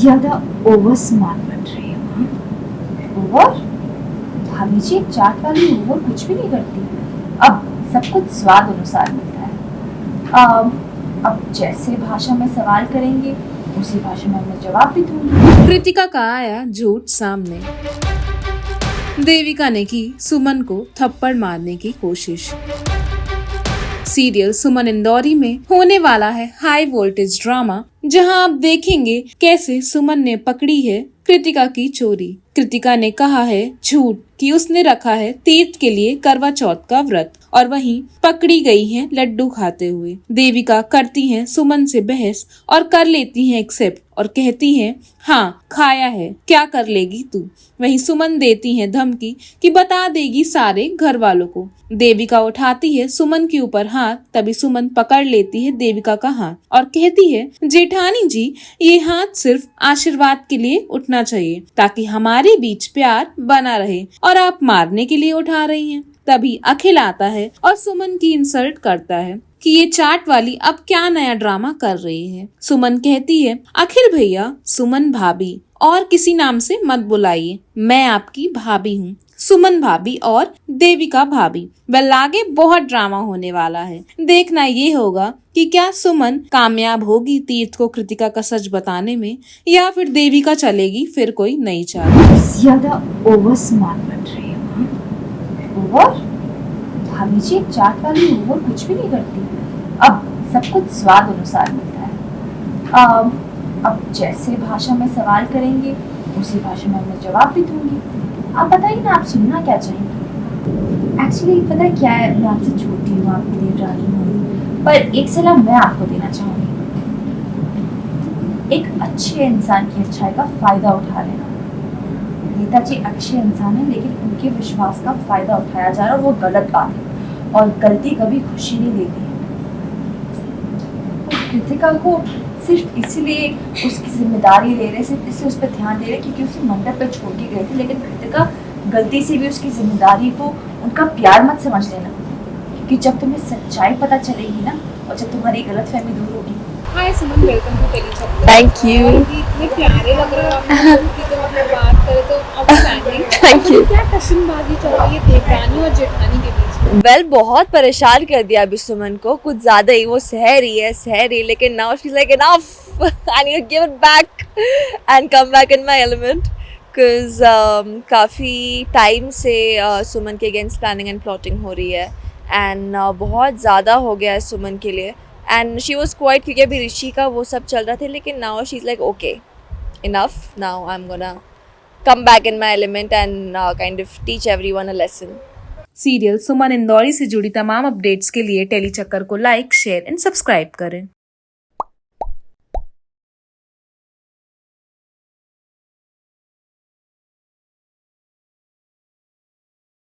ज्यादा over smart बन रही हो। ओवर? भाभी जी, चाट वाली ओवर कुछ भी नहीं करती। अब सब कुछ स्वाद अनुसार मिलता है। अब जैसे भाषा में सवाल करेंगे उसी भाषा में मैं जवाब भी दूंगी। कृतिका का आया झूठ सामने। देविका ने की सुमन को थप्पड़ मारने की कोशिश। सीरियल सुमन इंदौरी में होने वाला है हाई वोल्टेज ड्रामा, जहां आप देखेंगे कैसे सुमन ने पकड़ी है कृतिका की चोरी। कृतिका ने कहा है झूठ कि उसने रखा है तीर्थ के लिए करवा चौथ का व्रत, और वहीं पकड़ी गई है लड्डू खाते हुए। देविका करती है सुमन से बहस और कर लेती है एक्सेप्ट और कहती है हाँ खाया है, क्या कर लेगी तू। वहीं सुमन देती है धमकी कि बता देगी सारे घर वालों को। देविका उठाती है सुमन के ऊपर हाथ, तभी सुमन पकड़ लेती है देविका का हाथ और कहती है जेठानी जी, ये हाथ सिर्फ आशीर्वाद के लिए उठना चाहिए ताकि हमारे बीच प्यार बना रहे, और आप मारने के लिए उठा रही हैं। तभी अखिल आता है और सुमन की इंसल्ट करता है कि ये चाट वाली अब क्या नया ड्रामा कर रही है। सुमन कहती है अखिल भैया, सुमन भाभी और किसी नाम से मत बुलाइए, मैं आपकी भाभी हूँ, सुमन भाभी और देविका भाभी। वेल आगे बहुत ड्रामा होने वाला है। देखना ये होगा कि क्या सुमन कामयाब होगी तीर्थ को कृतिका का सच बताने में, या फिर देविका चलेगी फिर कोई नई चाल। ज्यादा ओवर स्मार्ट बन रही हो। ओवर? भाभी जी, चाट वाली ओवर कुछ भी नहीं करती। अब सब कुछ स्वाद अनुसार मिलता है। अब जैसे भाषा में सवाल करेंगे उसी भाषा में मैं जवाब भी दूंगी। आप बताइए ना, आप सुनना क्या चाहेंगे? एक्चुअली पता है क्या है, मैं आपसे छोटी हूँ, आपकी देवरानी हूँ, पर एक सलाह मैं आपको देना चाहूंगी। एक अच्छे इंसान की अच्छाई का फायदा उठा लेना। नेताजी अच्छे इंसान है, लेकिन उनके विश्वास का फायदा उठाया जा रहा है और वो गलत बात है, और गलती कभी खुशी नहीं देती है। कृतिका को सिर्फ इसलिए उसकी जिम्मेदारी ले रहे, सिर्फ इसलिए उस पर ध्यान दे रहे क्योंकि उसे मंडप पर छोड़ के गए थे, लेकिन कृतिका गलती से भी उसकी जिम्मेदारी को उनका प्यार मत समझ लेना, क्योंकि जब तुम्हें सच्चाई पता चलेगी ना, और जब तुम्हारी गलतफहमी दूर होगी। Hi Suman, welcome to tele chapter. Thank you. इतने प्यारे लग रहे हो आप, कि तो मतलब बात करें तो आउटस्टैंडिंग। Thank you. क्या टशनबाजी चल रही है देवरानी और जेठानी के बीच? वेल बहुत परेशान कर दिया अभी सुमन को, कुछ ज्यादा ही। वो सह रही है, लेकिन now she is like enough, I need to give it back and come back in my element, because काफ़ी टाइम से सुमन के अगेंस्ट प्लानिंग एंड प्लॉटिंग हो रही है, एंड बहुत ज़्यादा हो गया है सुमन के लिए। एंड शी वॉज क्वाइट, क्योंकि अभी ऋषि का वो सब चल रहा था, लेकिन now she is like okay enough, now I am gonna come back in my element and kind of teach everyone a lesson. Serial Suman Indori से जुड़ी तमाम अपडेट्स के लिए टेली चक्कर को लाइक, शेयर एंड सब्सक्राइब करें।